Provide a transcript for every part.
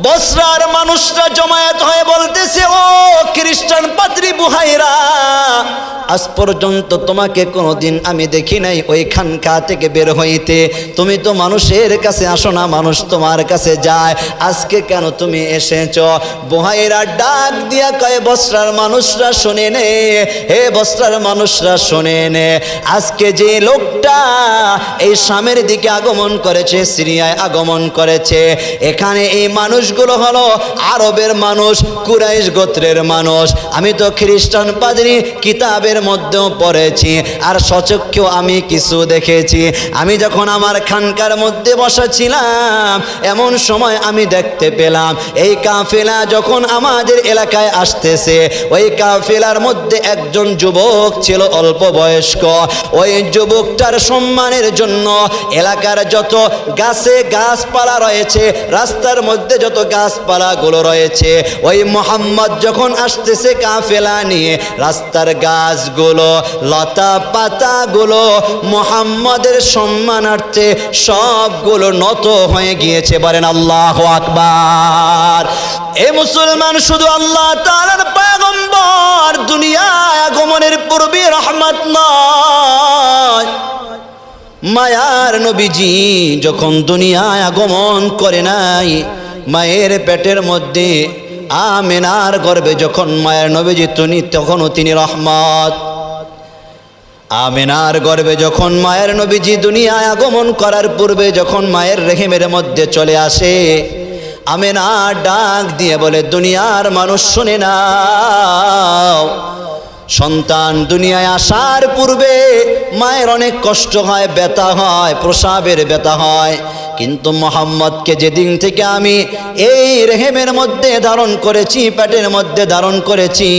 বসরার মানুষরা জমায়েত হয়ে বলতেছে, ও খ্রিস্টান পাদ্রী বুহাইরা, আজ পর্যন্ত তোমাকে কোনোদিন আমি দেখি নাই ওই খানকা থেকে বের হইতে। তুমি তো মানুষের কাছে আসো না, মানুষ তোমার কাছে যায়, আজকে কেন তুমি এসেছ? বুহাইরা ডাক দিয়া কয়, বসরার মানুষরা শোনে নে, হে বসরার মানুষরা শোনে নে, আজকে যে লোকটা এই শামের দিকে আগমন করেছে, সিরিয়ায় আগমন করেছে, এখানে এই মানুষগুলো হলো আরবের মানুষ, কুরাইশ গোত্রের মানুষ। আমি তো খ্রিস্টান পাদ্রী কিতাবের মধ্যেও পড়েছি, আর সচক্ষেও আমি কিছু দেখেছি। আমি যখন আমার খানকার মধ্যে বসা ছিলাম, এমন সময় আমি দেখতে পেলাম এই কাফেলা যখন আমাদের এলাকায় আসতেছে, ওই কাফেলার মধ্যে একজন যুবক ছিল অল্প বয়স্ক। ওই যুবকটার সম্মানের জন্য এলাকার যত গাছপালা রয়েছে, রাস্তার মধ্যে যত গাছপালাগুলো রয়েছে, ওই মোহাম্মদ যখন আসতেছে কাফেলা নিয়ে, রাস্তার গাছগুলো, লতা পাতাগুলো মোহাম্মদের সম্মানার্থে সবগুলো নত হয়ে গিয়েছে। বলেন আল্লাহু আকবার। এ মুসলমান, শুধু আল্লাহ তাআলার পয়গম্বর দুনিয়ায় আগমনের পূর্বে রহমত নয়, মায়ার নবীজি যখন দুনিয়ায় আগমন করে নাই, মায়ের পেটের মধ্যে আমেনার গর্ভে যখন মায়ের নবীজি তখনও তিনি রহমত। আমেনার গর্ভে যখন মায়ের নবীজি দুনিয়ায় আগমন করার পূর্বে যখন মায়ের রেহেমের মধ্যে চলে আসে, আমেনা ডাক দিয়ে বলে, দুনিয়ার মানুষ শুনে নাও, সন্তান দুনিয়ায় আসার পূর্বে মায়ের অনেক কষ্ট হয়, ব্যথা হয়, প্রসাবের ব্যথা হয়, কিন্তু মোহাম্মদকে যেদিন থেকে আমি এই রেহেমের মধ্যে ধারণ করেছি, পেটের মধ্যে ধারণ করেছি,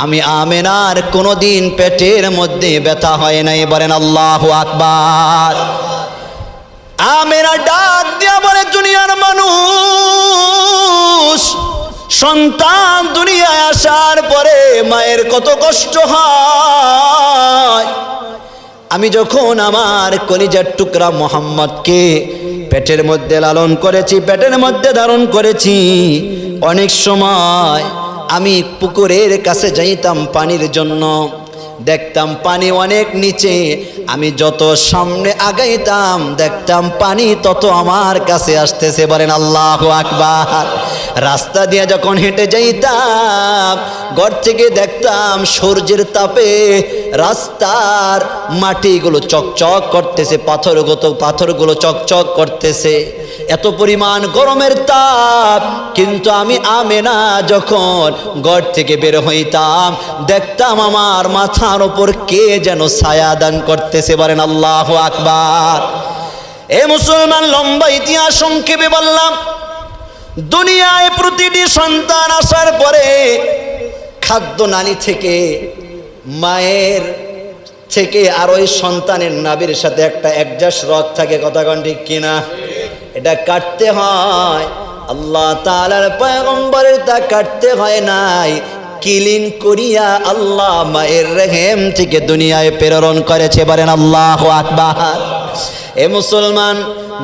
আমি আমেনার কোনোদিন পেটের মধ্যে ব্যথা হয় নাই। বলেন আল্লাহু আকবার। আমেনা ডাক দিয়া বলে, দুনিয়ার মানুষ, সন্তান দুনিয়ায় আসার পরে মায়ের কত কষ্ট হয়। আমি যখন আমার কলিজার টুকরা মোহাম্মদকে পেটের মধ্যে লালন করেছি, পেটের মধ্যে ধারণ করেছি, অনেক সময় আমি পুকুরের কাছে যাইতাম পানির জন্য, দেখতাম পানি অনেক নিচে, আমি যত সামনে আগাইতাম দেখতাম পানি তত আমার কাছে আসতেছে। বলেন আল্লাহু আকবার। রাস্তা দিয়ে যখন হেঁটে যাইতাম, ঘর থেকে দেখতাম সূর্যের তাপে রাস্তার মাটিগুলো চকচক করতেছে, পাথরগুলো চকচক করতেছে, এত পরিমাণ গরমের তাপ। কিন্তু আমি আমেনা যখন ঘর থেকে বের হইতাম, দেখতাম আমার মাথার উপর কে যেন ছায়া দান করতেছে। বলেন আল্লাহু আকবার। এ মুসলমান, লম্বা ইতিহাস সংক্ষেপে বললাম, দুনিয়ায় প্রতিটি সন্তান আসার পরে খাদ্য নালী থেকে, মায়ের থেকে আর ওই সন্তানের নাভির সাথে একটা একজাস রগ থাকে, কথা কোন ঠিক কিনা? এটা কাটতে হয়। আল্লাহ তাআলার পয়গম্বরের তা কাটতে হয় নাই, ক্লিন করিয়া আল্লাহ মায়ের রেহেম থেকে দুনিয়ায় প্রেরণ করেছে। বলেন আল্লাহু আকবার। এ মুসলমান,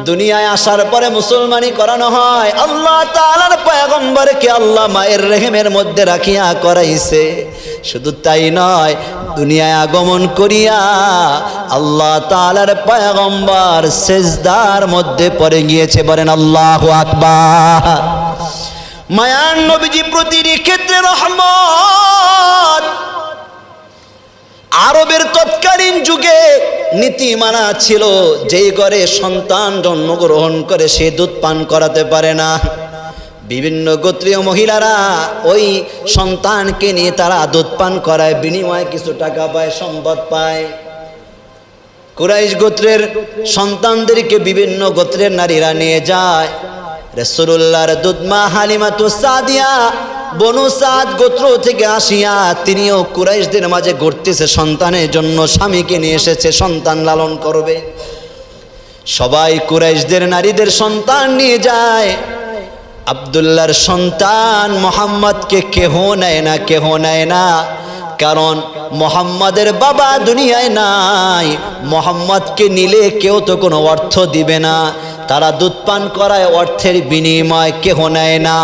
দুনিয়ায় আসার পরে মুসলমানি করানো হয়, আল্লাহ তাআলার পয়গম্বরকে আল্লাহ মায়ের রেহেমের মধ্যে রাখিয়া করাইছে। শুধু তাই নয়, দুনিয়ায় আগমন করিয়া আল্লাহ তাআলার পয়গম্বর সিজদার মধ্যে পড়ে গিয়েছে। বলেন আল্লাহু আকবার। মায়ার নবীজি প্রতিটি ক্ষেত্রে রহমত। আরবের তৎকালীন যুগে নীতিমানা ছিল, যেই ঘরে সন্তান জন্মগ্রহণ করে সে দুধ পান করাতে পারে না। বিভিন্ন গোত্রীয় মহিলারা ওই সন্তানকে নিয়ে তারা দুধ পান করায়, বিনিময়ে কিছু টাকা পায়, সম্পদ পায়। কুরাইশ গোত্রের সন্তানদেরকে বিভিন্ন গোত্রের নারীরা নিয়ে যায়। রাসূলুল্লাহর দুধমা হালিমাতুস সাদিয়া বনু সাদ গোত্র থেকে আসিয়া তিনিও কুরাইশদের মাঝে ঘুরতেছে, সন্তানের জন্য স্বামীকে নিয়ে এসেছে, সন্তান লালন করবে। সবাই কুরাইশদের নারীদের সন্তান নিয়ে যায়। আব্দুল্লাহর সন্তান মোহাম্মদকে কেহ নেয় না, কারণ মোহাম্মদের বাবা দুনিয়ায় নাই। মোহাম্মদকে নিলে কেউ তো কোনো অর্থ দিবে না, তারা দুধ পান করায় অর্থের বিনিময় কেহ নেয় না।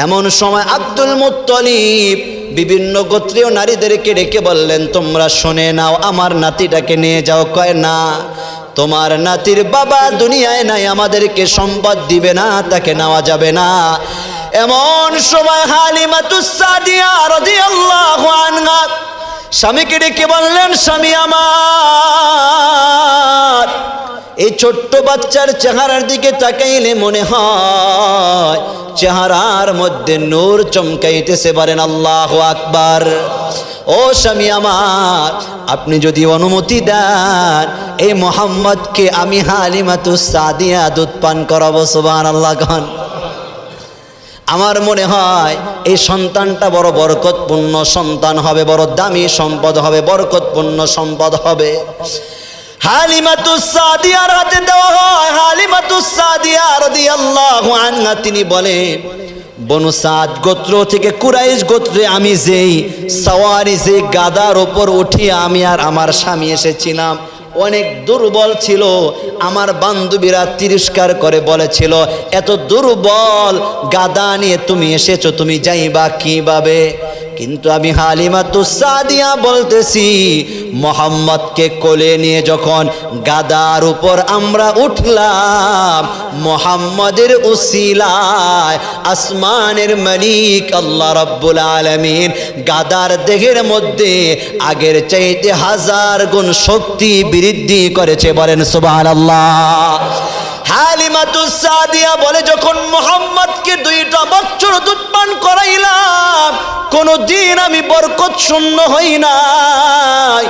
এমন সময় আব্দুল মুত্তলিব বিভিন্ন গোত্রীয় নারীদেরকে ডেকে বললেন, তোমরা শুনে নাও, আমার নাতিটাকে নিয়ে যাও। কয় না, তোমার নাতির বাবা দুনিয়ায় নাই, আমাদেরকে সম্পদ দিবে না, তাকে নেওয়া যাবে না। এমন সময় হালিমাতুস সাদিয়া রাদিয়াল্লাহু আনহা স্বামীকে ডেকে বললেন, স্বামী আমার, এই ছোট্ট বাচ্চার চেহারার দিকে তাকাইলে মনে হয় চেহারার মধ্যে নূর চমকাইতেছে। বলেন আল্লাহু আকবার। ও স্বামী আমার, আপনি যদি অনুমতি দেন, এই মোহাম্মদকে আমি হালিমাতুস সাদিয়া দুধ পান করাবো। সুবহানাল্লাহ। গান আমার মনে হয় এই সন্তানটা বড় বরকতপূর্ণ সন্তান হবে, বড় দামি সম্পদ হবে, বরকতপূর্ণ সম্পদ হবে। হালিমাতুস সাদিয়ার হাতে দেওয়া হয়। হালিমাতুস সাদিয়া রাদিয়াল্লাহু আনহা তিনি বলেন, বনু সাদ গোত্র থেকে কুরাইশ গোত্রে আমি যেই সওয়ারি, যে গাদার ওপর উঠিয়ে আমি আর আমার স্বামী এসেছিলাম, অনেক দুর্বল ছিল। আমার বান্ধবীরা তিরস্কার করে বলেছিল, এত দুর্বল গাদা নিয়ে তুমি এসেছো, তুমি যাইবা কিভাবে? কিন্তু আমি হালিমাতুস সাদিয়া বলতেছি, মোহাম্মদকে কোলে নিয়ে যখন গাদার উপর আমরা উঠলাম, মোহাম্মদের উসিলায় আসমানের মালিক আল্লাহ রাব্বুল আলামিন গাদার দেহের মধ্যে আগের চাইতে 1000 গুণ শক্তি বৃদ্ধি করেছে। বলেন সুবহানাল্লাহ। হালিমাতুস সাদিয়া বলে, যখন মোহাম্মদকে 2টা বছর দুধ পান করাইলাম, কোনদিন আমি বরকত শূন্য হই নাই।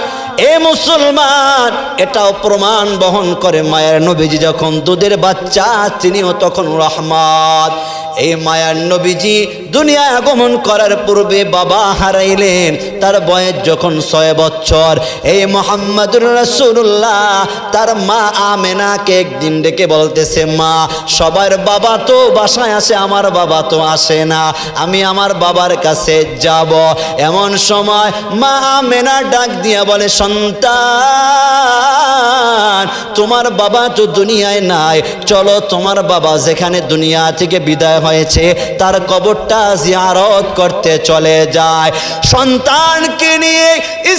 এ মুসলমান, এটাও প্রমাণ বহন করে মায়ের নবীজি যখন দুধের বাচ্চা, তিনিও তখন রহমত। এই মায়ার নবীজি দুনিয়ায় আগমন করার পূর্বে বাবা হারাইলেন, তার বয়স যখন 6 বছর। এই মুহাম্মদুর রাসূলুল্লাহ তার মা আমেনাকে একদিন ডেকে বলতেছে, মা, সবার বাবা তো বাসায় আসে, আমার বাবা তো আসে না, আমি আমার বাবার কাছে যাব। এমন সময় মা আমেনা ডাক দিয়া বলে, সন্তান, তোমার বাবা তো দুনিয়ায় নাই, চলো তোমার বাবা যেখানে দুনিয়া থেকে বিদায় হয়েছে তার কবরটা জিয়ারত করতে চলে যায়। সন্তানকে নিয়ে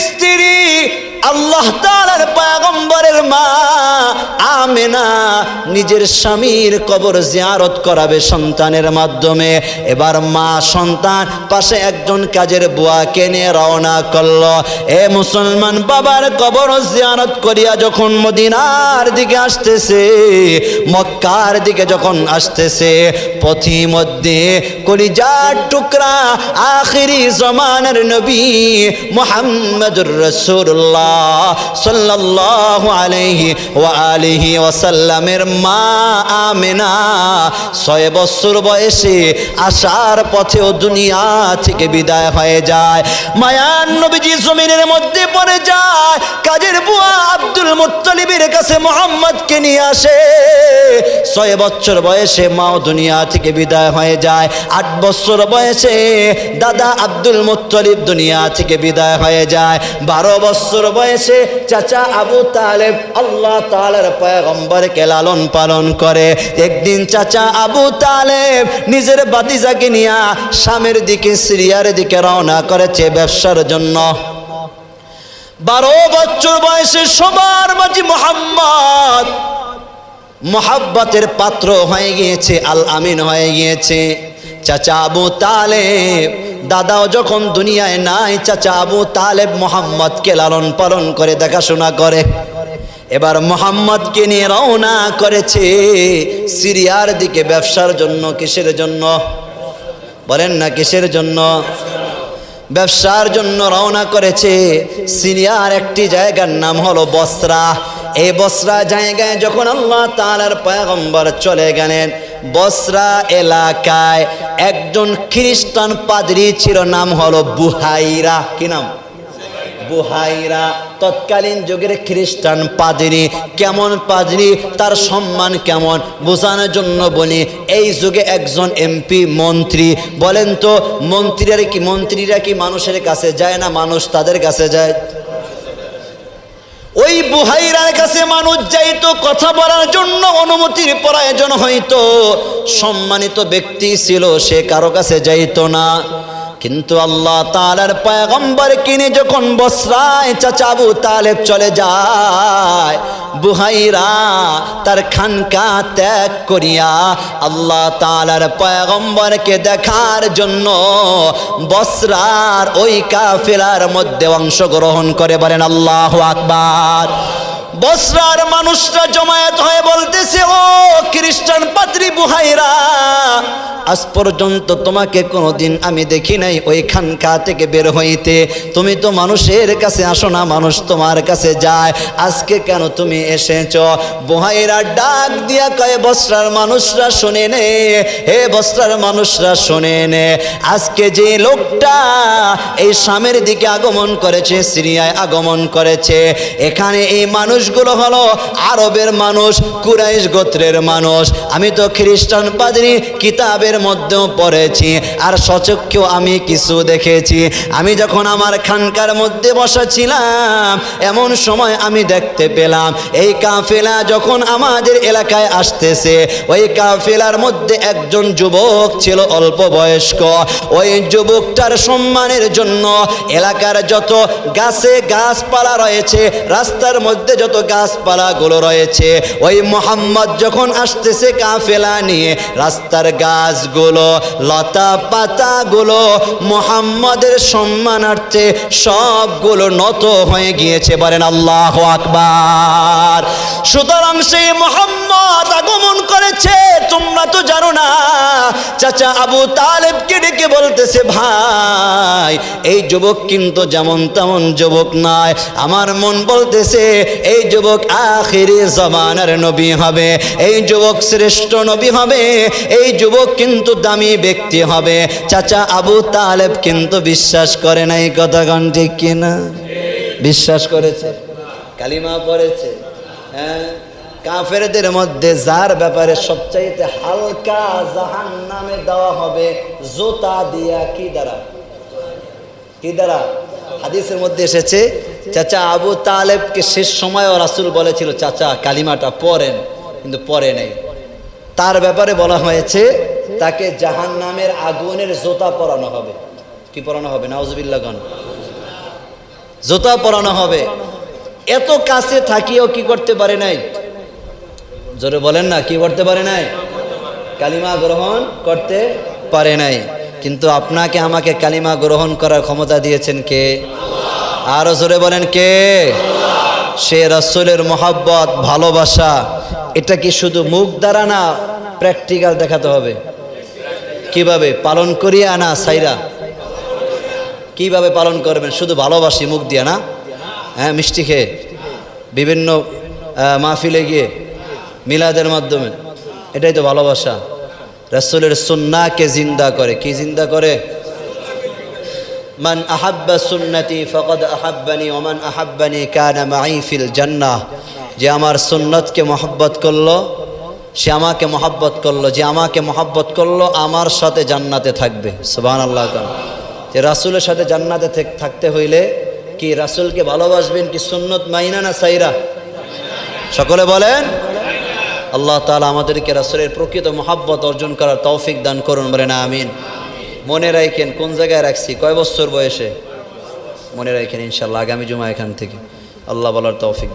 স্ত্রী আল্লাহ তাআলার পয়গম্বরের মা আমেনা নিজের স্বামীর কবর জিয়ারত করাবে সন্তানের মাধ্যমে। এবার মা সন্তান পাশে একজন কাজের বুয়াকে নিয়ে রওনা করলো। এ মুসলমান, বাবার কবর জিয়ারত করিয়া যখন মদিনার দিকে আসতেছে, মক্কার দিকে যখন আসতেছে, পথি মধ্যে কলিজার টুকরা আখিরি জমানার নবী মুহাম্মদুর রাসূলুল্লাহ সাল্লাল্লাহু আলাইহি ওয়া আলিহি ওয়াসাল্লামের মা আমেনা 6 বছর বয়সে আসার পথেও দুনিয়া থেকে বিদায় হয়ে যায়। মায়ার নবীজি জমিনের মধ্যে পড়ে যায়। কাজের বুয়া আব্দুল মুত্তালিবের কাছে মুহাম্মদকে নিয়ে আসে। 6 বছর বয়সে মাও দুনিয়া থেকে বিদায় হয়ে যায়। 8 বছর বয়সে দাদা আব্দুল মুত্তালিব দুনিয়া থেকে বিদায় হয়ে যায়। 12 বছর বয়সে চাচা আবু তালেব আল্লাহ তাআলার পয়গম্বরকে লালন পালন করে। একদিন চাচা আবু তালেব নিজের ভাতিজাকে নিয়ে শামের দিকে, সিরিয়ার দিকে রওনা করেছে ব্যবসার জন্য। 12 বছর বয়সে সবার মাঝে মুহাম্মদ মোহাব্বতের পাত্র হয়ে গিয়েছে, আল আমিন হয়ে গিয়েছে। চাচা আবু তালেব দাদাও যখন দুনিয়ায় নাই, চাচা আবু তালেব মোহাম্মদকে লালন পালন করে, দেখাশোনা করে। এবার মোহাম্মদকে নিয়ে রওনা করেছে সিরিয়ার দিকে ব্যবসার জন্য। কিসের জন্য বলেন না, কিসের জন্য? ব্যবসার জন্য রওনা করেছে। সিরিয়ার একটি জায়গার নাম হলো বসরা। এই বসরা জায়গায় যখন আল্লাহ তাআলার পয়গম্বর চলে গেলেন, বসরা এলাকায় একজন খ্রিস্টান পাদ্রী ছিল, নাম হলো বুহাইরা। কি নাম? বুহাইরা। তৎকালীন যুগের খ্রিস্টান পাদ্রী। কেমন পাদ্রী, তার সম্মান কেমন বোঝানোর জন্য বলি, এই যুগে একজন এমপি মন্ত্রী, বলেন তো মন্ত্রীরা কি মানুষের কাছে যায় না মানুষ তাদের কাছে যায়? ওই বুহাইরার কাছে মানুষ যাইতো কথা বলার জন্য, অনুমতির প্রয়োজন হইতো। সম্মানিত ব্যক্তি ছিল, সে কারো কাছে যাইতো না। কিন্তু আল্লাহ তাআলার পয়গম্বর কিনে যখন বসরায় চাচা আবু তালেব চলে যায়, বুহাইরা তার খানকা ত্যাগ করিয়া আল্লাহ তাআলার পয়গম্বরকে দেখার জন্য বসরার ওই কাফেলার মধ্যে অংশগ্রহণ করে। বলেন আল্লাহু আকবার। বসরার মানুষরা জমায়েত হয়ে বলতেছে, ও খ্রিস্টান পাদ্রী বুহাইরা, আজ পর্যন্ত তোমাকে কোনোদিন আমি দেখি নাই ওই খানকা থেকে বের হইতে। তুমি তো মানুষের কাছে আসো না, মানুষ তোমার কাছে যায়, আজকে কেন তুমি এসেছ? বুহাইরা ডাক দিয়া কয়, বসরার মানুষরা শোনে নে, হে বসরার মানুষরা শোনে নে, আজকে যে লোকটা এই শামের দিকে আগমন করেছে, সিরিয়ায় আগমন করেছে, এখানে এই মানুষগুলো হলো আরবের মানুষ, কুরাইশ গোত্রের মানুষ। আমি তো খ্রিস্টান পাদ্রী কিতাবের মধ্যেও পড়েছি, আর সচক্ষেও আমি কিছু দেখেছি। আমি যখন আমার খানকার মধ্যে বসা ছিলাম, এমন সময় আমি দেখতে পেলাম এই কাফেলা যখন আমাদের এলাকায় আসতেছে, ওই কাফেলার মধ্যে একজন যুবক ছিল অল্প বয়স্ক। ওই যুবকটার সম্মানের জন্য এলাকার যত গাছপালা রয়েছে, রাস্তার মধ্যে যত গাছপালাগুলো রয়েছে, ওই মোহাম্মদ যখন আসতেছে কাফেলা নিয়ে, রাস্তার গাছগুলো, লতা পাতাগুলো মোহাম্মদের সম্মানার্থে সবগুলো নত হয়ে গিয়েছে। বলেন আল্লাহু আকবার। সুতরাং সেই মোহাম্মদ আগমন করেছে, তোমরা তো জানো না। চাচা আবু তালেবকে ডেকে বলতেছে, ভাই, এই যুবক কিন্তু যেমন তেমন যুবক নয়, আমার মন বলতেছে এই যুবক আখিরি জামানার নবী হবে, এই যুবক শ্রেষ্ঠ নবী হবে, এই যুবক কিন্তু দামি ব্যক্তি হবে। চাচা আবু তালেব কিন্তু বিশ্বাস করে নাই। কথা গান ঠিক কিনা? বিশ্বাস করেছে, কালিমা পড়েছে। হ্যাঁ, কাফেরদের মধ্যে যার ব্যাপারে সবচাইতে হালকা জাহান্নামে দেওয়া হবে জুতা দিয়া, কি দ্বারা? কি দ্বারা? হাদিসের মধ্যে এসেছে, চাচা আবু তালেবকে শেষ সময়ও রাসূল বলেছিল, চাচা কালিমাটা পড়েন, কিন্তু পড়ে নাই। তার ব্যাপারে বলা হয়েছে তাকে জাহান্নামের আগুনের জুতা পরানো হবে। কি পরানো হবে? নাউজুবিল্লাহ গান। জুতা পরানো হবে। এত কাছে থাকিও কি করতে পারে নাই? জোরে বলেন না, কি করতে পারে নাই? কালিমা গ্রহণ করতে পারে নাই। কিন্তু আপনাকে আমাকে কালিমা গ্রহণ করার ক্ষমতা দিয়েছেন কে? আরো জোরে বলেন কে? সে রাসূলের মহব্বত, ভালোবাসা, এটা কি শুধু মুখ দ্বারা না, প্র্যাকটিক্যাল দেখাতে হবে। কিভাবে পালন করিয়া না সাইরা? কিভাবে পালন করবেন? শুধু ভালোবাসি মুখ দিয়া না, হ্যাঁ, মিষ্টি খেয়ে, বিভিন্ন মাহফিলে গিয়ে, মিলাদের মাধ্যমে, এটাই তো ভালোবাসা। রাসূলের সুন্নাহকে জিন্দা করে। কি জিন্দা করে? মান আহাব্বা সুন্নতি ফাকাদ আহাব্বানি ওয়া মান আহাব্বানি কানা মাই ফিল জান্নাহ। যে আমার সুন্নতকে মহব্বত করলো, সে আমাকে মহব্বত করলো, যে আমাকে মহব্বত করলো আমার সাথে জান্নাতে থাকবে। সুবহানাল্লাহ। যে রাসূলের সাথে জান্নাতে থাকতে হইলে কি রাসূলকে ভালোবাসবেন, কি সুন্নত মাইনা না সাইরা? সকলে বলেন। আল্লাহ তাআলা আমাদেরকে রাসূলের প্রকৃত মহব্বত অর্জন করার তৌফিক দান করুন। বলেন আমিন। মনে রাখেন কোন জায়গায় রাখছি, কয় বছর বয়সে? মনে রাখেন ইনশাআল্লাহ আগামী জুমা এখান থেকে আল্লাহ বলার তৌফিক।